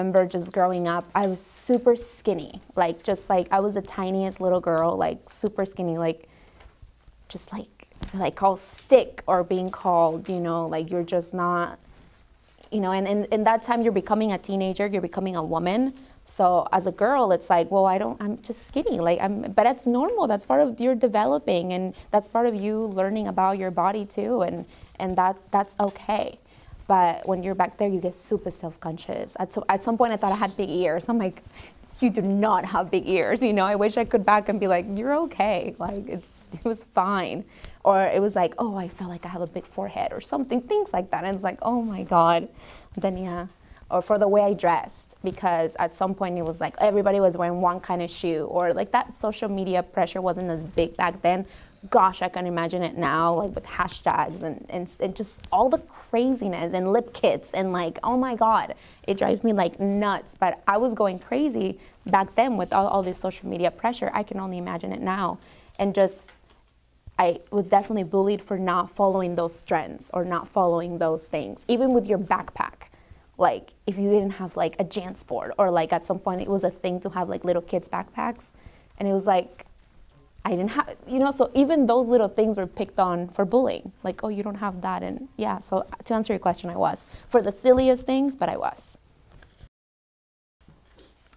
remember just growing up, I was super skinny, like just like I was the tiniest little girl, like super skinny, like just like called stick or being called, you know, like you're just not, you know, and in that time you're becoming a teenager, you're becoming a woman. So as a girl, it's like, well, I'm just skinny, like but that's normal. That's part of your developing, and that's part of you learning about your body too, and that's okay. But when you're back there, you get super self-conscious. At some point, I thought I had big ears. I'm like, you do not have big ears. You know, I wish I could back and be like, you're okay. Like, it was fine. Or it was like, oh, I felt like I have a big forehead or something, things like that. And it's like, oh my God, Denia. Or for the way I dressed, because at some point it was like everybody was wearing one kind of shoe, or like that social media pressure wasn't as big back then. Gosh, I can imagine it now, like with hashtags and just all the craziness and lip kits and like, oh my God, it drives me like nuts. But I was going crazy back then with all this social media pressure. I can only imagine it now. And just, I was definitely bullied for not following those trends or not following those things, even with your backpack. Like if you didn't have like a JanSport, or like at some point it was a thing to have like little kids backpacks, and it was like, I didn't have, you know, so even those little things were picked on for bullying. Like, oh, you don't have that. And yeah, so to answer your question, I was. For the silliest things, but I was.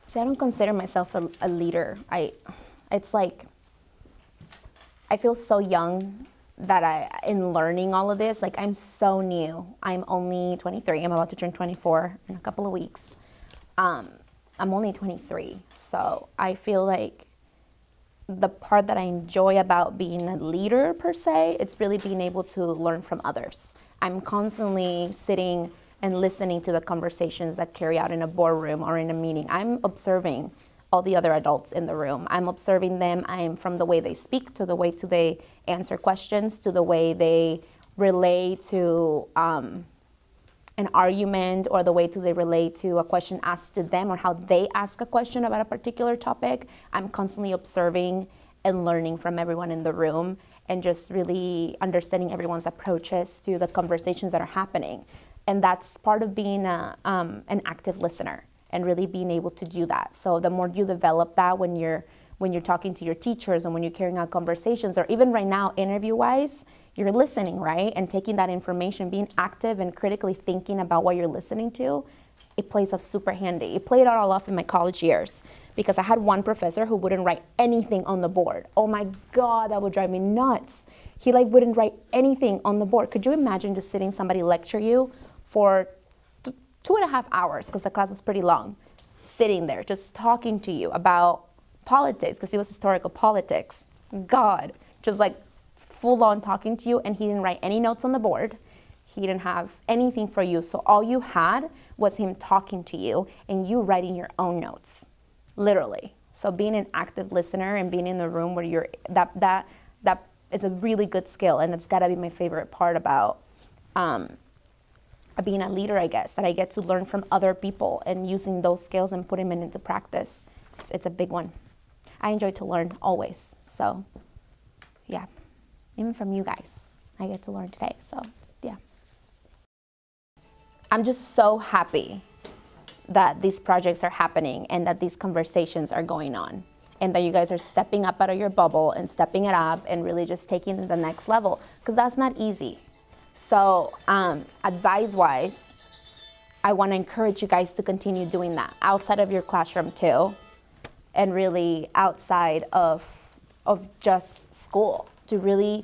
See, I don't consider myself a leader. It's like, I feel so young that in learning all of this, like I'm so new. I'm only 23. I'm about to turn 24 in a couple of weeks. I'm only 23. So I feel like the part that I enjoy about being a leader per se, it's really being able to learn from others. I'm constantly sitting and listening to the conversations that carry out in a boardroom or in a meeting. I'm observing all the other adults in the room. I'm observing them. I'm from the way they speak to the way they answer questions, to the way they relate to an argument, or the way they relate to a question asked to them, or how they ask a question about a particular topic. I'm constantly observing and learning from everyone in the room, and just really understanding everyone's approaches to the conversations that are happening. And that's part of being an active listener, and really being able to do that. So the more you develop that when you're talking to your teachers and when you're carrying out conversations, or even right now interview-wise, you're listening, right? And taking that information, being active and critically thinking about what you're listening to, it plays off super handy. It played out all off in my college years, because I had one professor who wouldn't write anything on the board. Oh my God, that would drive me nuts. He like wouldn't write anything on the board. Could you imagine just sitting somebody lecture you for 2.5 hours, because the class was pretty long, sitting there just talking to you about politics, because it was historical politics. God, just like full on talking to you, and he didn't write any notes on the board. He didn't have anything for you. So all you had was him talking to you and you writing your own notes, literally. So being an active listener and being in the room where you're, that is a really good skill, and it's gotta be my favorite part about being a leader, I guess, that I get to learn from other people and using those skills and putting them into practice. It's a big one. I enjoy to learn always, so yeah. Even from you guys, I get to learn today, so yeah. I'm just so happy that these projects are happening and that these conversations are going on, and that you guys are stepping up out of your bubble and stepping it up and really just taking it to the next level, because that's not easy. So advice-wise, I want to encourage you guys to continue doing that outside of your classroom too, and really outside of just school, to really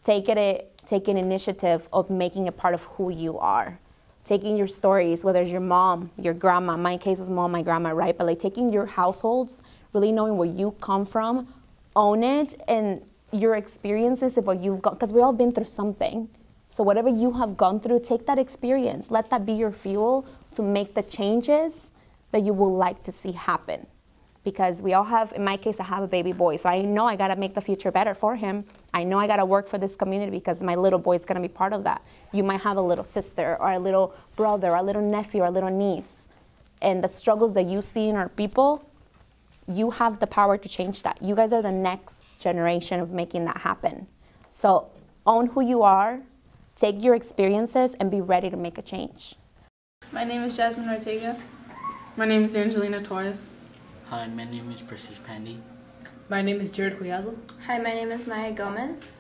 take an initiative of making it part of who you are. Taking your stories, whether it's your mom, your grandma, in my case was mom, my grandma, right? But like taking your households, really knowing where you come from, own it, and your experiences of what you've got, because we all been through something. So whatever you have gone through, take that experience. Let that be your fuel to make the changes that you would like to see happen. Because we all have, in my case, I have a baby boy, so I know I gotta make the future better for him. I know I gotta work for this community because my little boy is gonna be part of that. You might have a little sister or a little brother, or a little nephew, or a little niece, and the struggles that you see in our people, you have the power to change that. You guys are the next generation of making that happen. So own who you are, take your experiences, and be ready to make a change. My name is Jasmine Ortega. My name is Angelina Toyes. Hi, my name is Precious Pandy. My name is Jared Collado. Hi, my name is Maya Gomez.